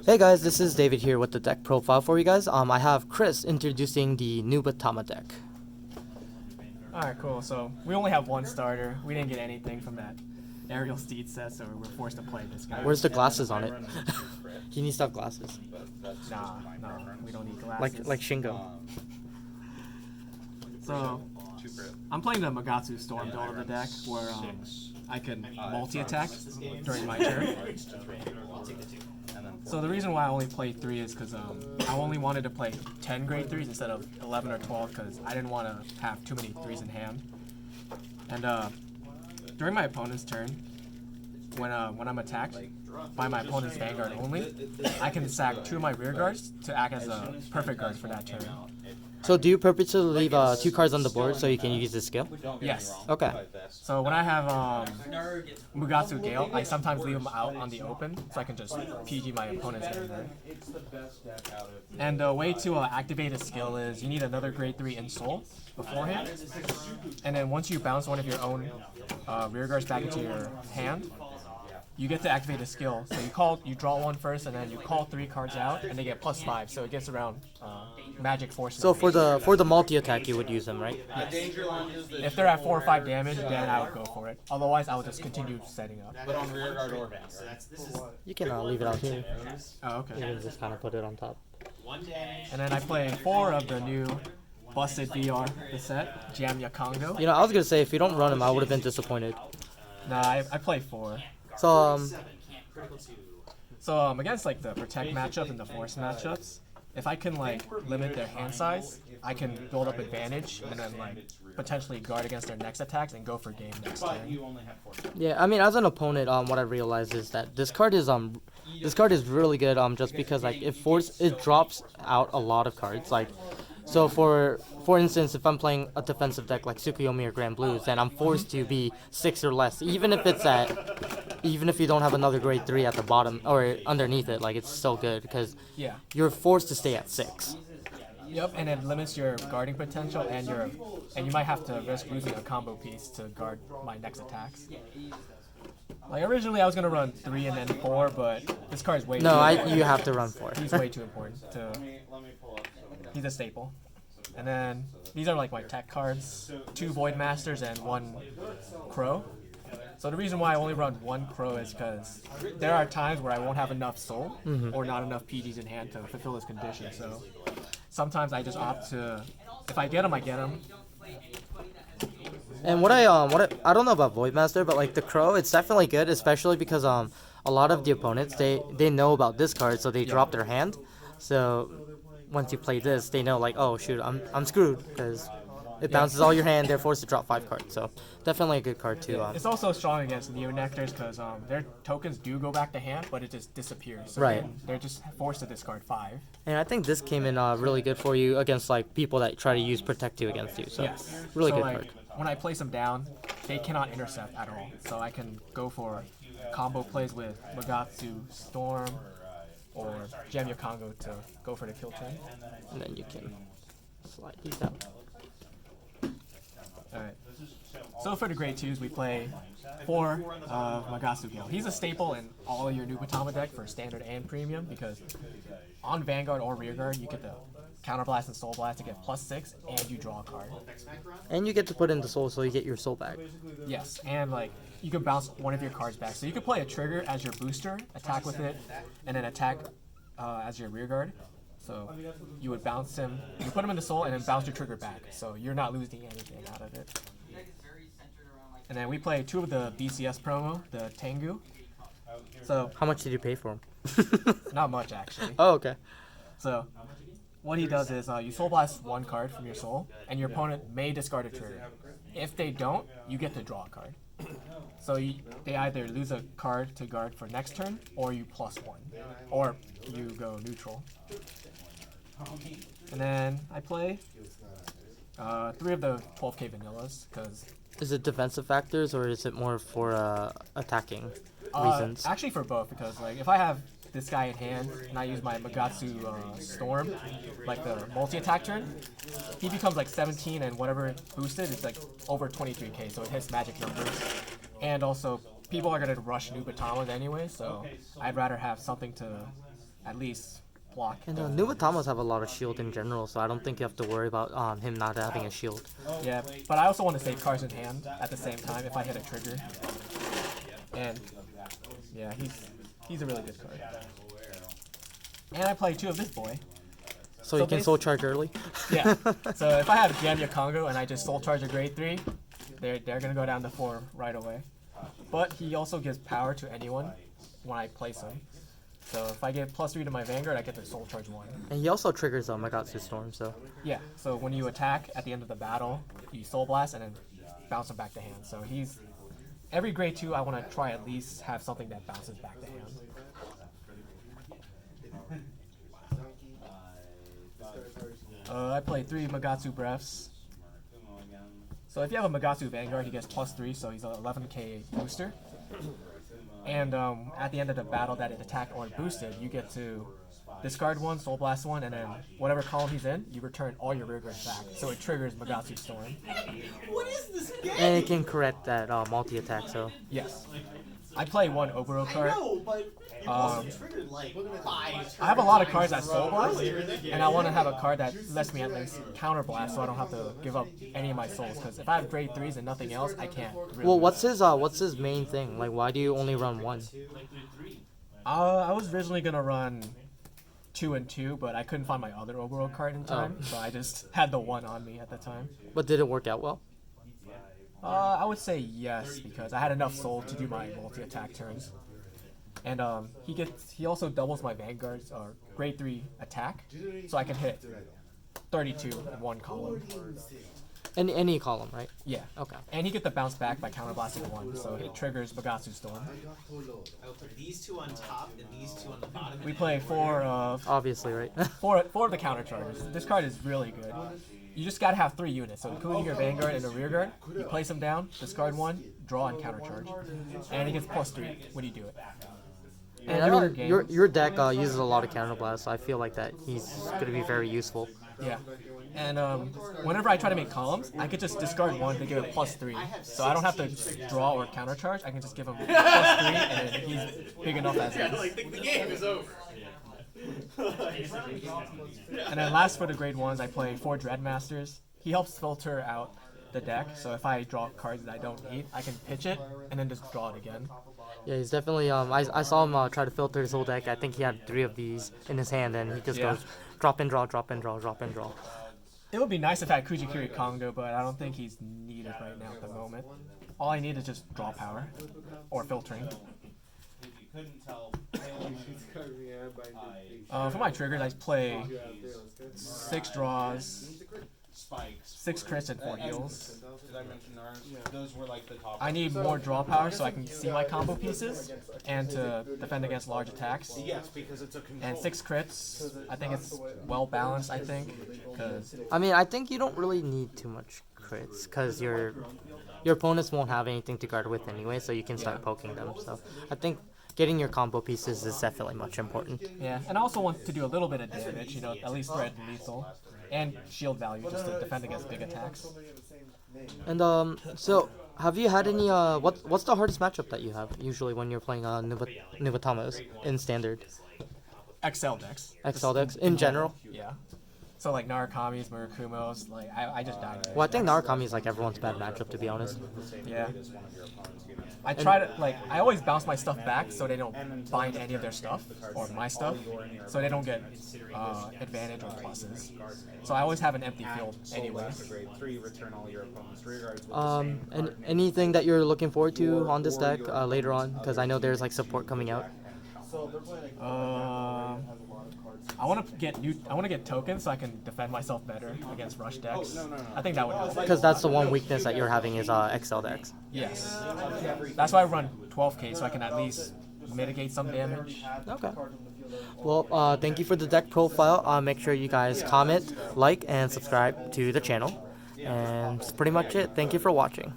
Hey guys, this is David here with the deck profile for you guys. I have Chris introducing the Nubatama deck. Alright, cool. So we only have one starter. We didn't get anything from that aerial steed set, so we're forced to play this guy. Where's the glasses on it? He needs to have glasses. Nah, we don't need glasses. Like Shingo. So I'm playing the Magatsu Storm build of the deck, where I can multi-attack during my turn. So the reason why I only played 3 is because I only wanted to play 10 grade 3s instead of 11 or 12 because I didn't want to have too many 3s in hand. And during my opponent's turn, when I'm attacked by my opponent's Vanguard only, I can sack 2 of my rear guards to act as a perfect guard for that turn. So do you purposely leave 2 cards on the board so you can use the skill? Yes. Okay. So when I have Mugatsu Gale, I sometimes leave them out on the open so I can just PG my opponent's Vanguard. And the way to activate a skill is you need another grade 3 in Soul beforehand. And then once you bounce one of your own rear guards back into your hand, you get to activate a skill. So you draw 1 first, and then you call 3 cards out, and they get +5. So it gets around magic force. So for the multi attack, you would use them, right? Yes. If they're at 4 or 5 damage, then I would go for it. Otherwise, I would just continue setting up. But on rear guard or bounce. You can leave it out here. Oh, okay. You can just kind of put it on top. And then I play 4 of the new Busted VR, the set, Jam Yakongo. You know, I was gonna say if you don't run him, I would have been disappointed. Nah, I play 4. So against like the protect matchup and the force matchups, if I can like limit their hand size, I can build up advantage and then like potentially guard against their next attacks and go for game next turn. yeah, I mean, as an opponent, what I realized is that this card is really good just because like it drops out a lot of cards. Like, so for instance, if I'm playing a defensive deck like Tsukuyomi or Grand Blues, then I'm forced to be 6 or less, even if you don't have another grade 3 at the bottom or underneath it. Like, it's so good because you're forced to stay at 6. Yep, and it limits your guarding potential and you might have to risk losing a combo piece to guard my next attacks. Like originally I was gonna run 3 and then 4, but this card is way too you have to run 4. He's way too important he's a staple. And then these are like my tech cards, 2 Void Masters and 1 Crow. So the reason why I only run 1 Crow is because there are times where I won't have enough Soul or not enough PGs in hand to fulfill this condition. So sometimes I just opt to, if I get them, I get them. And what I don't know about Void Master, but like the Crow, it's definitely good, especially because a lot of the opponents they know about this card, so they drop their hand. So once you play this, they know like, oh shoot, I'm screwed because it bounces all your hand. They're forced to drop 5 cards. So definitely a good card too. It's also strong against Neo-Nectars because their tokens do go back to hand, but it just disappears. So right. They're just forced to discard 5. And I think this came in really good for you against like people that try to use Protect 2 against you. So yes. Really so good like, card. When I place them down, they cannot intercept at all. So I can go for combo plays with Magatsu Storm or Jam Yakongo to go for the kill turn. And then you can slide these out. Alright. So for the grade 2s, we play 4 Magatsu Gale. He's a staple in all of your Nubatama deck for standard and premium because on Vanguard or Rearguard, you get the Counterblast and Soul Blast to get +6 and you draw a card. And you get to put in the soul so you get your soul back. Yes, and like you can bounce one of your cards back. So you can play a trigger as your booster, attack with it, and then attack as your rearguard. So you would bounce him, you put him in the soul, and then bounce your trigger back. So you're not losing anything out of it. And then we play 2 of the BCS promo, the Tengu. So how much did you pay for him? Not much actually. Oh, okay. So what he does is you soul blast 1 card from your soul, and your opponent may discard a trigger. If they don't, you get to draw a card. So they either lose a card to guard for next turn, or you +1, or you go neutral. And then I play 3 of the 12k vanillas because. Is it defensive factors or is it more for attacking reasons? Actually, for both because like if I have this guy in hand and I use my Magatsu Storm, like the multi-attack turn, he becomes like 17 and whatever boosted, it's like over 23k, so it hits magic numbers. And also people are gonna rush Nubatamas anyway, so I'd rather have something to at least block. And Nubatamas have a lot of shield in general, so I don't think you have to worry about him not having a shield. Yeah, but I also want to save cards in hand at the same time if I hit a trigger. And yeah, he's a really good card. And I play 2 of this boy. So you can soul charge early? Yeah. So if I have Ganya Congo and I just soul charge a grade 3, they're gonna go down to 4 right away. But he also gives power to anyone when I place him. So if I get +3 to my Vanguard, I get to soul charge 1. And he also triggers Magatsu Storm, so. Yeah. So when you attack at the end of the battle, you soul blast and then bounce him back to hand. So he's every grade 2. I want to try at least have something that bounces back to hand. I play 3 Magatsu Breaths. So if you have a Magatsu Vanguard, he gets +3, so he's an 11k booster. And at the end of the battle that it attacked or boosted, you get to discard 1, soul blast 1, and then whatever column he's in, you return all your rear guards back. So it triggers Magatsu Storm. What is this game? And it can correct that multi-attack, so. Yes. I play 1 Oboro card. No, but it wasn't triggered like 5. I have a lot of cards that soul blast, and I want to have a card that lets me at least counter blast, so I don't have to give up any of my souls. Because if I have grade 3s and nothing else, I can't. Really Well, what's his main thing? Like, why do you only run 1? I was originally gonna run 2 and 2, but I couldn't find my other Oboro card in time, so I just had the 1 on me at the time. But did it work out well? I would say yes, because I had enough soul to do my multi-attack turns. And he also doubles my Vanguard's grade 3 attack, so I can hit 32 in 1 column. Any column, right? Yeah. Okay. And he gets the bounce back by counterblasting 1, so it triggers Magatsu Storm. These 2 on top and these 2 on the bottom. We play 4 of Obviously, right? four of the counter charges. This card is really good. You just gotta have 3 units, so including your Vanguard and a rear guard. You place them down, discard 1, draw and counter charge, and he gets +3 when you do it. And I mean, your deck uses a lot of counterblast, so I feel like that he's gonna be very useful. Yeah. And whenever I try to make columns, I could just discard 1 to give it +3. So I don't have to draw or counter charge. I can just give him +3, and then he's big enough as is. Like the game is over. And then last for the grade 1s, I play 4 Dreadmasters. He helps filter out the deck, so if I draw cards that I don't need, I can pitch it and then just draw it again. Yeah, he's definitely. I saw him try to filter his whole deck. I think he had 3 of these in his hand, and he just goes drop and draw, drop and draw, drop and draw. It would be nice if I had Kujikiri Kongo, but I don't think he's needed right now at the moment. All I need is just draw power or filtering. For my triggers, I play 6 draws, 6 crits, and 4 heals. I need more draw power so I can see my combo pieces and to defend against large attacks. And 6 crits, I think it's well balanced. I think, because I mean, I think you don't really need too much crits because your opponents won't have anything to guard with anyway, so you can start poking them. So I think getting your combo pieces is definitely much important. Yeah, and I also want to do a little bit of damage, you know, at least threat and lethal, and shield value just to defend against big attacks. And so have you had any what's the hardest matchup that you have usually when you're playing Nubatamas in standard? XL decks. XL decks in general? Yeah. So like Narakamis, Murakumos, like I just died. Well, I think Narakami is like everyone's bad matchup, to be honest. Yeah. I try to, like, I always bounce my stuff back so they don't bind any of their stuff, or my stuff, so they don't get advantage or pluses. So I always have an empty field anyway. And anything that you're looking forward to on this deck later on? Because I know there's like support coming out. I want to get tokens so I can defend myself better against rush decks. I think that would help. Because that's the one weakness that you're having is XL decks. Yes. That's why I run 12k so I can at least mitigate some damage. Okay. Well, thank you for the deck profile. Make sure you guys comment, like, and subscribe to the channel. And that's pretty much it. Thank you for watching.